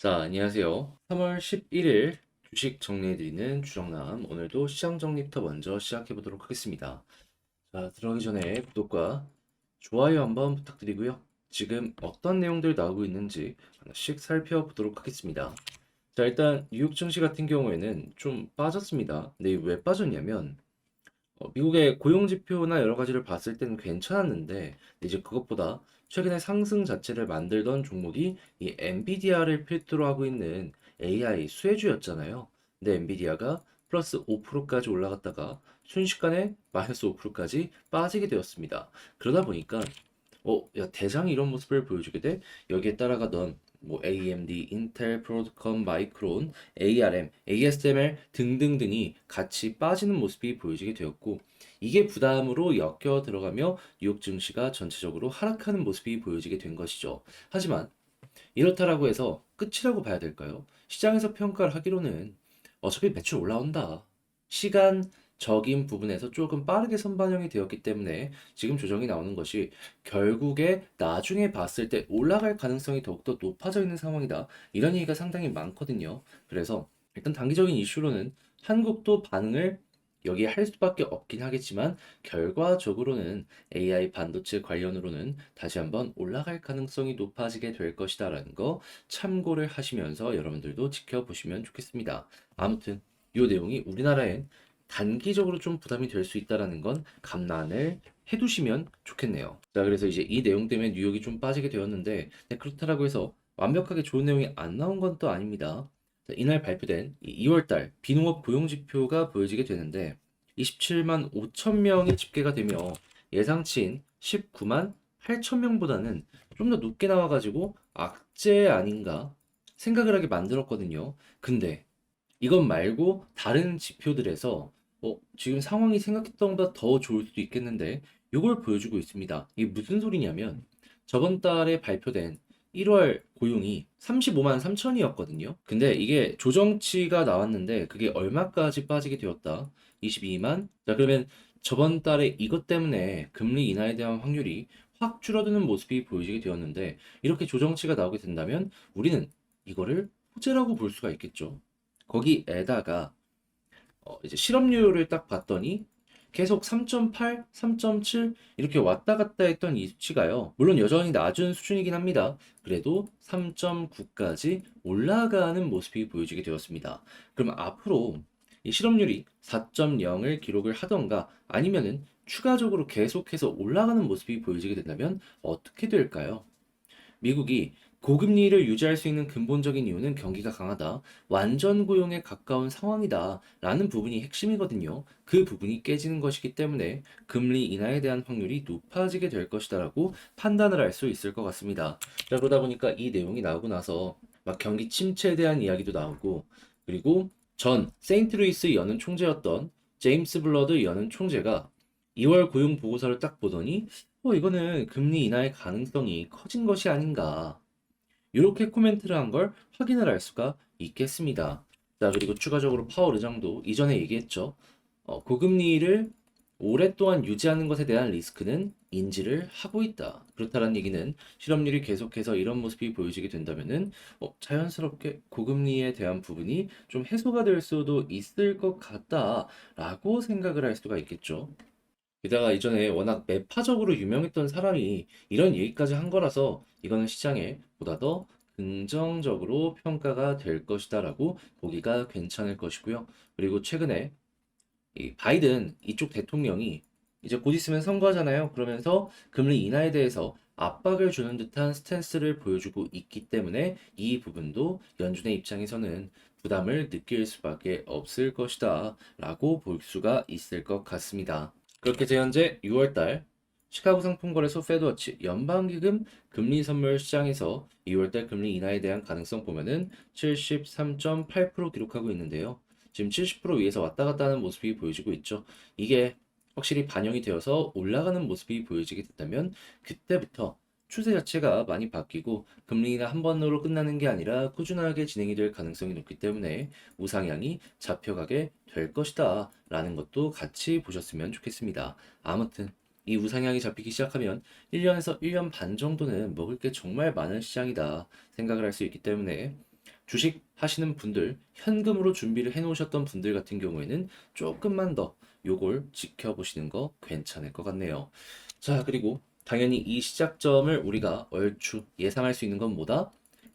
자, 안녕하세요. 3월 11일 주식 정리해드리는 주정남. 오늘도 시장 정리부터 먼저 시작해 보도록 하겠습니다. 자, 들어가기 전에 구독과 좋아요 한번 부탁드리고요. 지금 어떤 내용들 나오고 있는지 하나씩 살펴보도록 하겠습니다. 자, 일단 뉴욕 증시 같은 경우에는 좀 빠졌습니다. 근데 이게 왜 빠졌냐면 미국의 고용 지표나 여러 가지를 봤을 때는 괜찮았는데 이제 그것보다 최근에 상승 자체를 만들던 종목이 이 엔비디아를 필두로 하고 있는 AI 수혜주였잖아요. 근데 엔비디아가 플러스 5%까지 올라갔다가 순식간에 마이너스 5%까지 빠지게 되었습니다. 그러다 보니까 야, 대장이 이런 모습을 보여주게 돼 여기에 따라가던 뭐 AMD, 인텔, 브로드컴, 마이크론, ARM, ASML 등등등이 같이 빠지는 모습이 보여지게 되었고 이게 부담으로 엮여 들어가며 뉴욕 증시가 전체적으로 하락하는 모습이 보여지게 된 것이죠. 하지만 이렇다라고 해서 끝이라고 봐야 될까요? 시장에서 평가를 하기로는 어차피 매출 올라온다. 시간적인 부분에서 조금 빠르게 선반영이 되었기 때문에 지금 조정이 나오는 것이 결국에 나중에 봤을 때 올라갈 가능성이 더욱더 높아져 있는 상황이다. 이런 얘기가 상당히 많거든요. 그래서 일단 단기적인 이슈로는 한국도 반응을 여기에 할 수밖에 없긴 하겠지만 결과적으로는 AI 반도체 관련으로는 다시 한번 올라갈 가능성이 높아지게 될 것이다라는 거 참고를 하시면서 여러분들도 지켜보시면 좋겠습니다. 아무튼 이 내용이 우리나라엔 단기적으로 좀 부담이 될 수 있다라는 건 감안을 해두시면 좋겠네요. 자, 그래서 이제 이 내용 때문에 뉴욕이 좀 빠지게 되었는데 그렇다라고 해서 완벽하게 좋은 내용이 안 나온 건 또 아닙니다. 자, 이날 발표된 2월달 비농업 고용지표가 보여지게 되는데 27만 5천 명이 집계가 되며 예상치인 19만 8천 명보다는 좀 더 높게 나와가지고 악재 아닌가 생각을 하게 만들었거든요. 근데 이것 말고 다른 지표들에서 지금 상황이 생각했던 것보다 더 좋을 수도 있겠는데 이걸 보여주고 있습니다. 이게 무슨 소리냐면 저번 달에 발표된 1월 고용이 35만 3천이었거든요. 근데 이게 조정치가 나왔는데 그게 얼마까지 빠지게 되었다? 22만? 자, 그러면 저번 달에 이것 때문에 금리 인하에 대한 확률이 확 줄어드는 모습이 보여지게 되었는데 이렇게 조정치가 나오게 된다면 우리는 이거를 호재라고 볼 수가 있겠죠. 거기에다가 이제 실업률을 딱 봤더니 계속 3.8, 3.7 이렇게 왔다 갔다 했던 이 수치가요. 물론 여전히 낮은 수준이긴 합니다. 그래도 3.9까지 올라가는 모습이 보여지게 되었습니다. 그럼 앞으로 이 실업률이 4.0을 기록을 하던가 아니면은 추가적으로 계속해서 올라가는 모습이 보여지게 된다면 어떻게 될까요? 미국이 고금리를 유지할 수 있는 근본적인 이유는 경기가 강하다, 완전 고용에 가까운 상황이다 라는 부분이 핵심이거든요. 그 부분이 깨지는 것이기 때문에 금리 인하에 대한 확률이 높아지게 될 것이다라고 판단을 할 수 있을 것 같습니다. 자, 그러다 보니까 이 내용이 나오고 나서 막 경기 침체에 대한 이야기도 나오고 그리고 전 세인트루이스 연은 총재였던 제임스 블러드 연은 총재가 2월 고용 보고서를 딱 보더니 이거는 금리 인하의 가능성이 커진 것이 아닌가. 이렇게 코멘트를 한 걸 확인을 할 수가 있겠습니다. 자, 그리고 추가적으로 파월 의장도 이전에 얘기했죠. 고금리를 오랫동안 유지하는 것에 대한 리스크는 인지를 하고 있다. 그렇다는 얘기는 실업률이 계속해서 이런 모습이 보여지게 된다면은 자연스럽게 고금리에 대한 부분이 좀 해소가 될 수도 있을 것 같다라고 생각을 할 수가 있겠죠. 게다가 이전에 워낙 매파적으로 유명했던 사람이 이런 얘기까지 한 거라서 이거는 시장에 보다 더 긍정적으로 평가가 될 것이다라고 보기가 괜찮을 것이고요. 그리고 최근에 이 바이든 이쪽 대통령이 이제 곧 있으면 선거하잖아요. 그러면서 금리 인하에 대해서 압박을 주는 듯한 스탠스를 보여주고 있기 때문에 이 부분도 연준의 입장에서는 부담을 느낄 수밖에 없을 것이다 라고 볼 수가 있을 것 같습니다. 그렇게 제 현재 6월달 시카고 상품거래소 페드워치 연방기금 금리 선물 시장에서 2월달 금리 인하에 대한 가능성 보면은 73.8% 기록하고 있는데요. 지금 70% 위에서 왔다 갔다 하는 모습이 보여지고 있죠. 이게 확실히 반영이 되어서 올라가는 모습이 보여지게 된다면 그때부터 추세 자체가 많이 바뀌고 금리가 한 번으로 끝나는 게 아니라 꾸준하게 진행이 될 가능성이 높기 때문에 우상향이 잡혀가게 될 것이다 라는 것도 같이 보셨으면 좋겠습니다. 아무튼 이 우상향이 잡히기 시작하면 1년에서 1년 반 정도는 먹을 게 정말 많은 시장이다 생각을 할 수 있기 때문에 주식 하시는 분들, 현금으로 준비를 해 놓으셨던 분들 같은 경우에는 조금만 더 요걸 지켜보시는 거 괜찮을 것 같네요. 자, 그리고 당연히 이 시작점을 우리가 얼추 예상할 수 있는 건 뭐다?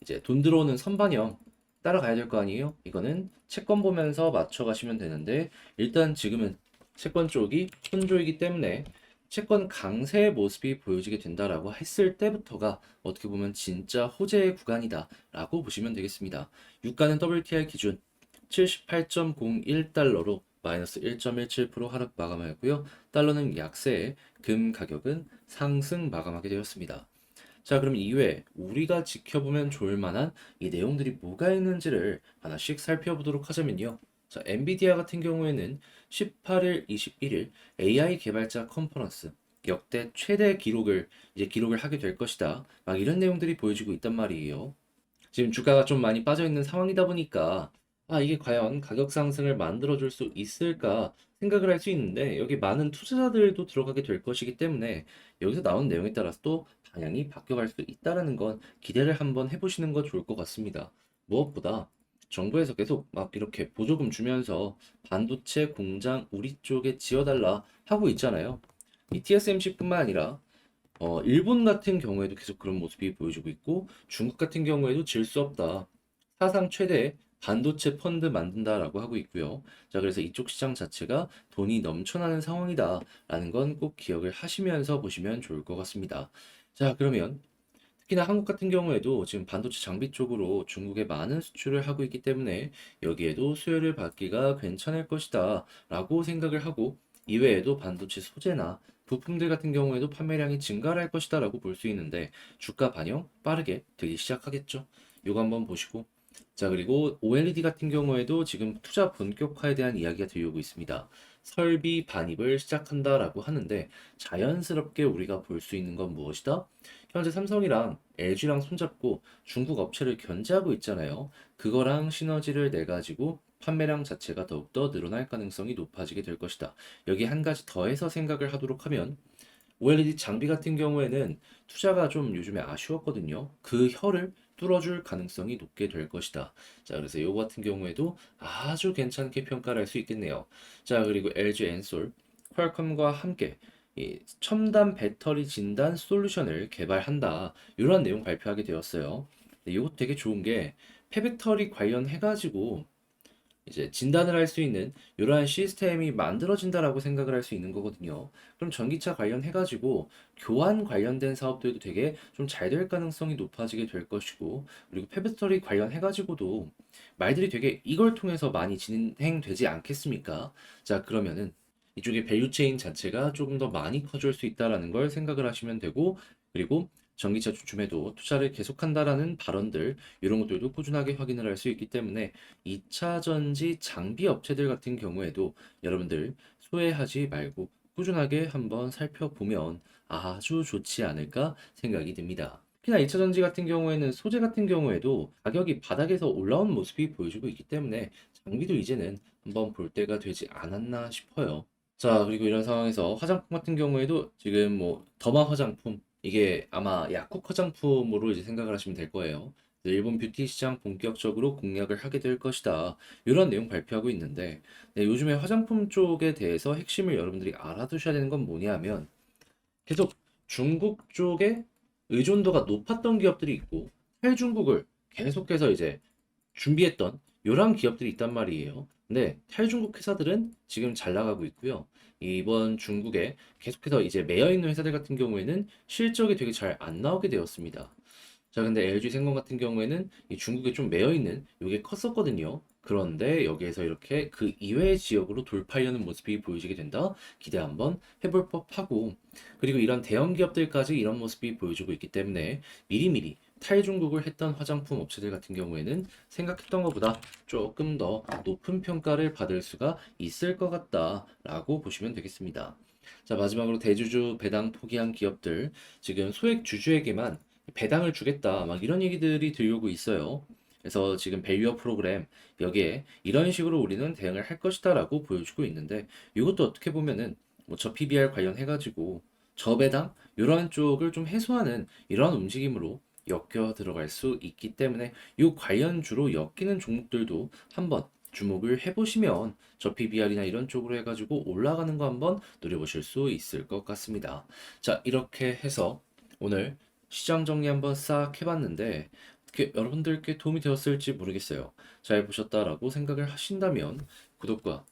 이제 돈 들어오는 선반영 따라가야 될 거 아니에요? 이거는 채권 보면서 맞춰가시면 되는데 일단 지금은 채권 쪽이 혼조이기 때문에 채권 강세의 모습이 보여지게 된다라고 했을 때부터가 어떻게 보면 진짜 호재의 구간이다라고 보시면 되겠습니다. 유가는 WTI 기준 78.01달러로 마이너스 1.17% 하락 마감하였고요. 달러는 약세에 금 가격은 상승 마감하게 되었습니다. 자, 그럼 이외에 우리가 지켜보면 좋을 만한 이 내용들이 뭐가 있는지를 하나씩 살펴보도록 하자면요. 자, 엔비디아 같은 경우에는 18일, 21일 AI 개발자 컨퍼런스 역대 최대 기록을 하게 될 것이다. 막 이런 내용들이 보여지고 있단 말이에요. 지금 주가가 좀 많이 빠져 있는 상황이다 보니까 이게 과연 가격 상승을 만들어 줄 수 있을까 생각을 할 수 있는데 여기 많은 투자자들도 들어가게 될 것이기 때문에 여기서 나온 내용에 따라서 또 방향이 바뀌어갈 수 있다라는 건 기대를 한번 해보시는 거 좋을 것 같습니다. 무엇보다 정부에서 계속 막 이렇게 보조금 주면서 반도체 공장 우리 쪽에 지어달라 하고 있잖아요. 이 TSMC뿐만 아니라 일본 같은 경우에도 계속 그런 모습이 보여주고 있고 중국 같은 경우에도 질 수 없다. 사상 최대 반도체 펀드 만든다라고 하고 있고요. 자, 그래서 이쪽 시장 자체가 돈이 넘쳐나는 상황이다라는 건 꼭 기억을 하시면서 보시면 좋을 것 같습니다. 자, 그러면 특히나 한국 같은 경우에도 지금 반도체 장비 쪽으로 중국에 많은 수출을 하고 있기 때문에 여기에도 수혜를 받기가 괜찮을 것이다 라고 생각을 하고 이외에도 반도체 소재나 부품들 같은 경우에도 판매량이 증가를 할 것이다 라고 볼 수 있는데 주가 반영 빠르게 되기 시작하겠죠. 요거 한번 보시고 자, 그리고 OLED 같은 경우에도 지금 투자 본격화에 대한 이야기가 들려오고 있습니다. 설비 반입을 시작한다라고 하는데 자연스럽게 우리가 볼 수 있는 건 무엇이다? 현재 삼성이랑 LG랑 손잡고 중국 업체를 견제하고 있잖아요. 그거랑 시너지를 내 가지고 판매량 자체가 더욱더 늘어날 가능성이 높아지게 될 것이다. 여기 한 가지 더해서 생각을 하도록 하면 OLED 장비 같은 경우에는 투자가 좀 요즘에 아쉬웠거든요. 그 혀를 뚫어줄 가능성이 높게 될 것이다. 자, 그래서 이거 같은 경우에도 아주 괜찮게 평가를 할 수 있겠네요. 자, 그리고 LG 엔솔, 퀄컴과 함께 이 첨단 배터리 진단 솔루션을 개발한다. 이런 내용 발표하게 되었어요. 이거 되게 좋은 게 폐배터리 관련해가지고 이제 진단을 할 수 있는 이러한 시스템이 만들어진다라고 생각을 할 수 있는 거거든요. 그럼 전기차 관련해가지고 교환 관련된 사업들도 되게 좀 잘 될 가능성이 높아지게 될 것이고, 그리고 폐배터리 관련해가지고도 말들이 되게 이걸 통해서 많이 진행되지 않겠습니까? 자, 그러면은 이쪽에 밸류체인 자체가 조금 더 많이 커질 수 있다라는 걸 생각을 하시면 되고, 그리고 전기차 주춤에도 투자를 계속한다라는 발언들, 이런 것들도 꾸준하게 확인을 할 수 있기 때문에 2차 전지 장비 업체들 같은 경우에도 여러분들 소외하지 말고 꾸준하게 한번 살펴보면 아주 좋지 않을까 생각이 듭니다. 특히나 2차 전지 같은 경우에는 소재 같은 경우에도 가격이 바닥에서 올라온 모습이 보여주고 있기 때문에 장비도 이제는 한번 볼 때가 되지 않았나 싶어요. 자, 그리고 이런 상황에서 화장품 같은 경우에도 지금 뭐 더마 화장품 이게 아마 약국 화장품으로 이제 생각을 하시면 될 거예요. 일본 뷰티 시장 본격적으로 공략을 하게 될 것이다. 이런 내용 발표하고 있는데 네, 요즘에 화장품 쪽에 대해서 핵심을 여러분들이 알아두셔야 되는 건 뭐냐면 계속 중국 쪽에 의존도가 높았던 기업들이 있고 탈중국을 계속해서 이제 준비했던 이런 기업들이 있단 말이에요. 근데 탈중국 회사들은 지금 잘 나가고 있고요. 이번 중국에 계속해서 이제 매여 있는 회사들 같은 경우에는 실적이 되게 잘 안 나오게 되었습니다. 자, 근데 LG 생명 같은 경우에는 이 중국에 좀 매여 있는 이게 컸었거든요. 그런데 여기에서 이렇게 그 이외의 지역으로 돌파하려는 모습이 보여지게 된다. 기대 한번 해볼 법하고 그리고 이런 대형 기업들까지 이런 모습이 보여주고 있기 때문에 미리미리 탈중국을 했던 화장품 업체들 같은 경우에는 생각했던 것보다 조금 더 높은 평가를 받을 수가 있을 것 같다라고 보시면 되겠습니다. 자, 마지막으로 대주주 배당 포기한 기업들 지금 소액 주주에게만 배당을 주겠다 막 이런 얘기들이 들려오고 있어요. 그래서 지금 밸류업 프로그램 여기에 이런 식으로 우리는 대응을 할 것이다라고 보여주고 있는데 이것도 어떻게 보면은 뭐 저 PBR 관련해가지고 저배당 이런 쪽을 좀 해소하는 이런 움직임으로 엮여 들어갈 수 있기 때문에 이 관련주로 엮이는 종목들도 한번 주목을 해보시면 저 PBR이나 이런 쪽으로 해가지고 올라가는 거 한번 노려보실 수 있을 것 같습니다. 자, 이렇게 해서 오늘 시장 정리 한번 싹 해봤는데 어떻게 여러분들께 도움이 되었을지 모르겠어요. 잘 보셨다라고 생각을 하신다면 구독과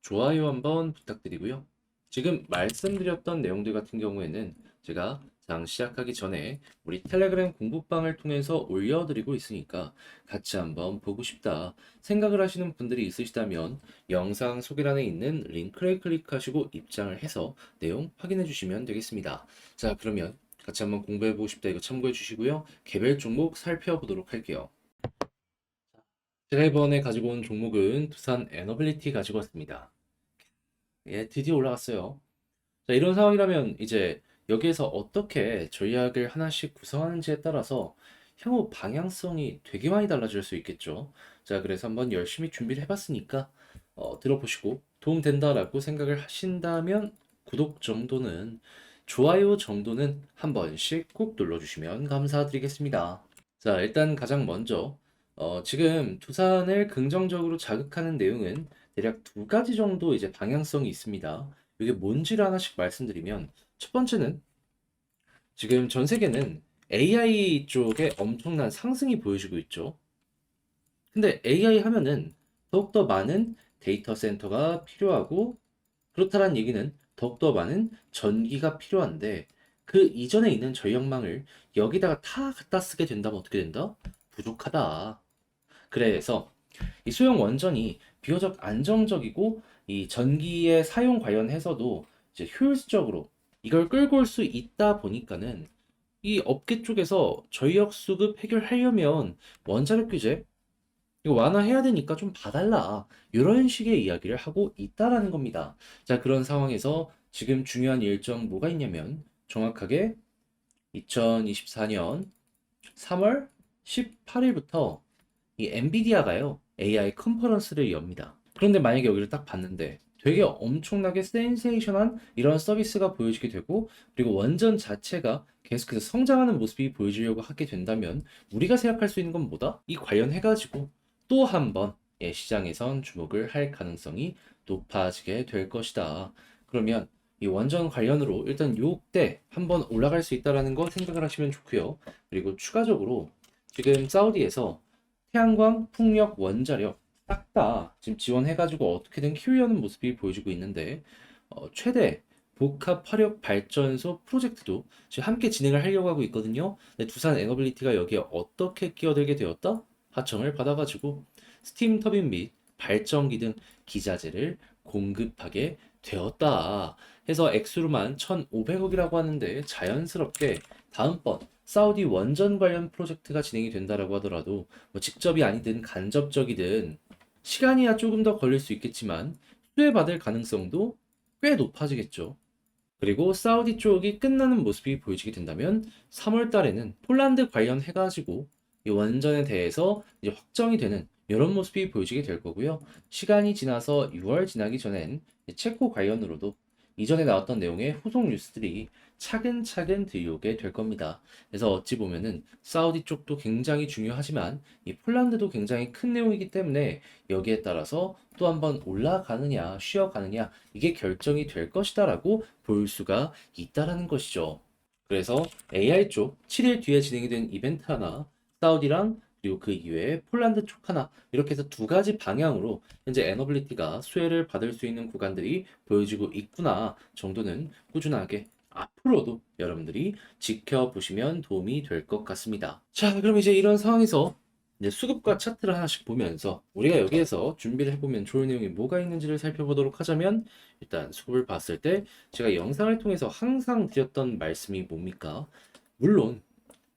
좋아요 한번 부탁드리고요. 지금 말씀드렸던 내용들 같은 경우에는 제가 장 시작하기 전에 우리 텔레그램 공부방을 통해서 올려드리고 있으니까 같이 한번 보고 싶다 생각을 하시는 분들이 있으시다면 영상 소개란에 있는 링크를 클릭하시고 입장을 해서 내용 확인해 주시면 되겠습니다. 자, 그러면 같이 한번 공부해 보고 싶다 이거 참고해 주시고요. 개별 종목 살펴보도록 할게요. 제가 이번에 가지고 온 종목은 두산 에너빌리티 가지고 왔습니다. 예, 드디어 올라갔어요. 자, 이런 상황이라면 이제 여기에서 어떻게 전략을 하나씩 구성하는지에 따라서 향후 방향성이 되게 많이 달라질 수 있겠죠. 자, 그래서 한번 열심히 준비를 해봤으니까 들어보시고 도움된다라고 생각을 하신다면 구독 정도는 좋아요 정도는 한 번씩 꼭 눌러주시면 감사드리겠습니다. 자, 일단 가장 먼저 지금 두산을 긍정적으로 자극하는 내용은 대략 두 가지 정도 이제 방향성이 있습니다. 이게 뭔지를 하나씩 말씀드리면 첫 번째는 지금 전 세계는 AI 쪽에 엄청난 상승이 보여지고 있죠. 근데 AI 하면은 더욱더 많은 데이터 센터가 필요하고 그렇다는 얘기는 더욱더 많은 전기가 필요한데 그 이전에 있는 전력망을 여기다가 다 갖다 쓰게 된다면 어떻게 된다? 부족하다. 그래서 이 소형 원전이 비교적 안정적이고 이 전기의 사용 관련해서도 이제 효율적으로 이걸 끌고 올 수 있다 보니까는 이 업계 쪽에서 전력 수급 해결하려면 원자력 규제 이거 완화해야 되니까 좀 봐달라. 이런 식의 이야기를 하고 있다라는 겁니다. 자, 그런 상황에서 지금 중요한 일정 뭐가 있냐면 정확하게 2024년 3월 18일부터 이 엔비디아가요, AI 컨퍼런스를 엽니다. 그런데 만약에 여기를 딱 봤는데 되게 엄청나게 센세이션한 이런 서비스가 보여지게 되고 그리고 원전 자체가 계속해서 성장하는 모습이 보여지려고 하게 된다면 우리가 생각할 수 있는 건 뭐다? 이 관련해가지고 또 한 번 시장에선 주목을 할 가능성이 높아지게 될 것이다. 그러면 이 원전 관련으로 일단 요때 한번 올라갈 수 있다라는 거 생각을 하시면 좋고요. 그리고 추가적으로 지금 사우디에서 태양광, 풍력, 원자력 딱 다 지금 지원해가지고 어떻게든 키우려는 모습이 보여지고 있는데 최대 복합 화력 발전소 프로젝트도 지금 함께 진행을 하려고 하고 있거든요. 근데 두산 에너빌리티가 여기에 어떻게 끼어들게 되었다? 하청을 받아가지고 스팀 터빈 및 발전기 등 기자재를 공급하게 되었다. 해서 액수로만 1,500억이라고 하는데 자연스럽게 다음번 사우디 원전 관련 프로젝트가 진행이 된다라고 하더라도 뭐 직접이 아니든 간접적이든 시간이야 조금 더 걸릴 수 있겠지만 수혜받을 가능성도 꽤 높아지겠죠. 그리고 사우디 쪽이 끝나는 모습이 보여지게 된다면 3월 달에는 폴란드 관련해가지고 이 원전에 대해서 이제 확정이 되는 이런 모습이 보여지게 될 거고요. 시간이 지나서 6월 지나기 전엔 체코 관련으로도 이전에 나왔던 내용의 후속 뉴스들이 차근차근 들려오게 될 겁니다. 그래서 어찌 보면은 사우디 쪽도 굉장히 중요하지만 이 폴란드도 굉장히 큰 내용이기 때문에 여기에 따라서 또 한번 올라가느냐 쉬어가느냐 이게 결정이 될 것이다라고 볼 수가 있다라는 것이죠. 그래서 AI 쪽 7일 뒤에 진행이 된 이벤트 하나, 사우디랑 그리고 그 이외에 폴란드 쪽 하나 이렇게 해서 두 가지 방향으로 현재 에너빌리티가 수혜를 받을 수 있는 구간들이 보여지고 있구나 정도는 꾸준하게 앞으로도 여러분들이 지켜보시면 도움이 될 것 같습니다. 자, 그럼 이제 이런 상황에서 이제 수급과 차트를 하나씩 보면서 우리가 여기에서 준비를 해보면 좋을 내용이 뭐가 있는지를 살펴보도록 하자면 일단 수급을 봤을 때 제가 영상을 통해서 항상 드렸던 말씀이 뭡니까? 물론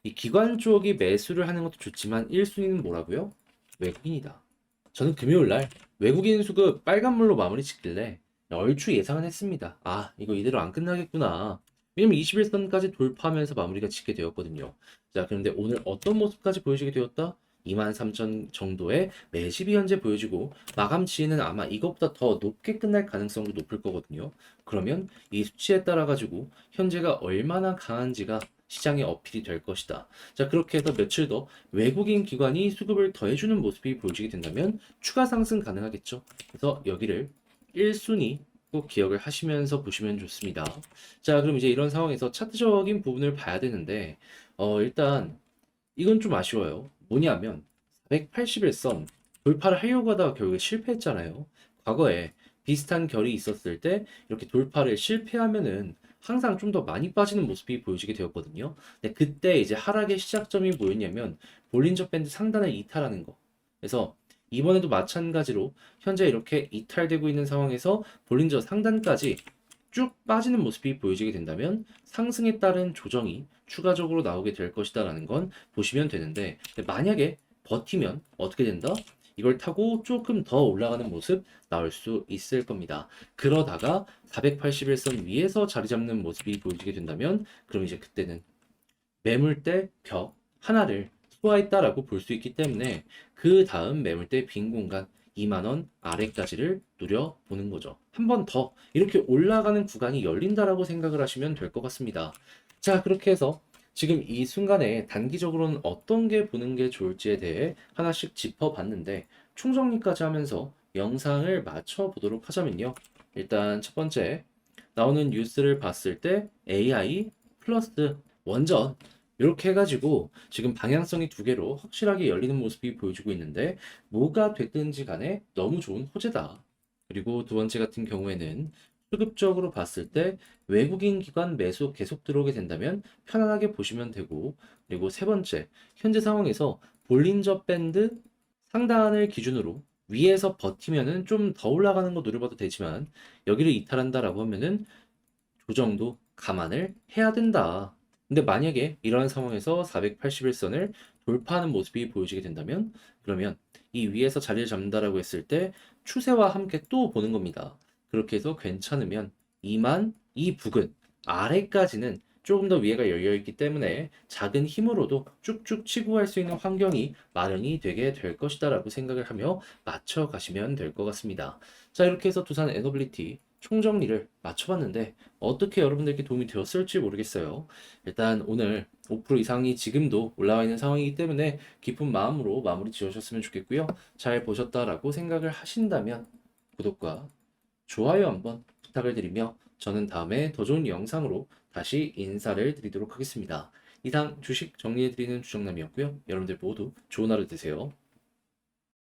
이 기관 쪽이 매수를 하는 것도 좋지만 1순위는 뭐라고요? 외국인이다. 저는 금요일 날 외국인 수급 빨간물로 마무리 짓길래 얼추 예상은 했습니다. 아, 이거 이대로 안 끝나겠구나. 왜냐면 21선까지 돌파하면서 마무리가 짓게 되었거든요. 자, 그런데 오늘 어떤 모습까지 보여지게 되었다? 23,000 정도의 매집이 현재 보여지고 마감 지에는 아마 이것보다 더 높게 끝날 가능성도 높을 거거든요. 그러면 이 수치에 따라 가지고 현재가 얼마나 강한지가 시장에 어필이 될 것이다. 자, 그렇게 해서 며칠 더 외국인 기관이 수급을 더해주는 모습이 보여지게 된다면 추가 상승 가능하겠죠. 그래서 여기를 1순위 꼭 기억을 하시면서 보시면 좋습니다. 자, 그럼 이제 이런 상황에서 차트적인 부분을 봐야 되는데, 일단 이건 좀 아쉬워요. 뭐냐면 481선 돌파를 하려고 하다가 결국에 실패했잖아요. 과거에 비슷한 결이 있었을 때 이렇게 돌파를 실패하면은 항상 좀 더 많이 빠지는 모습이 보여지게 되었거든요. 근데 그때 이제 하락의 시작점이 뭐였냐면 볼린저 밴드 상단을 이탈하는 거. 그래서 이번에도 마찬가지로 현재 이렇게 이탈되고 있는 상황에서 볼린저 상단까지 쭉 빠지는 모습이 보여지게 된다면 상승에 따른 조정이 추가적으로 나오게 될 것이다라는 건 보시면 되는데, 만약에 버티면 어떻게 된다? 이걸 타고 조금 더 올라가는 모습 나올 수 있을 겁니다. 그러다가 481선 위에서 자리 잡는 모습이 보여지게 된다면 그럼 이제 그때는 매물대 벽 하나를 소화했다라고 볼 수 있기 때문에 그 다음 매물대 빈 공간 2만 원 아래까지를 노려보는 거죠. 한 번 더 이렇게 올라가는 구간이 열린다라고 생각을 하시면 될 것 같습니다. 자, 그렇게 해서 지금 이 순간에 단기적으로는 어떤 게 보는 게 좋을지에 대해 하나씩 짚어봤는데 총정리까지 하면서 영상을 맞춰 보도록 하자면요. 일단 첫 번째 나오는 뉴스를 봤을 때 AI 플러스 원전 이렇게 해가지고 지금 방향성이 두 개로 확실하게 열리는 모습이 보여주고 있는데 뭐가 됐든지 간에 너무 좋은 호재다. 그리고 두 번째 같은 경우에는 수급적으로 봤을 때 외국인 기관 매수 계속 들어오게 된다면 편안하게 보시면 되고, 그리고 세 번째 현재 상황에서 볼린저 밴드 상단을 기준으로 위에서 버티면은 좀 더 올라가는 거 노려봐도 되지만 여기를 이탈한다라고 하면은 조정도 감안을 해야 된다. 근데 만약에 이러한 상황에서 481선을 돌파하는 모습이 보여지게 된다면 그러면 이 위에서 자리를 잡는다라고 했을 때 추세와 함께 또 보는 겁니다. 그렇게 해서 괜찮으면 2만 이 부근 아래까지는 조금 더 위에가 열려 있기 때문에 작은 힘으로도 쭉쭉 치고 갈 수 있는 환경이 마련이 되게 될 것이다라고 생각을 하며 맞춰 가시면 될 것 같습니다. 자, 이렇게 해서 두산 에너빌리티 총정리를 맞춰봤는데 어떻게 여러분들께 도움이 되었을지 모르겠어요. 일단 오늘 5% 이상이 지금도 올라와 있는 상황이기 때문에 기쁜 마음으로 마무리 지으셨으면 좋겠고요. 잘 보셨다라고 생각을 하신다면 구독과 좋아요 한번 부탁을 드리며 저는 다음에 더 좋은 영상으로 다시 인사를 드리도록 하겠습니다. 이상 주식 정리해드리는 주정남이었고요. 여러분들 모두 좋은 하루 되세요.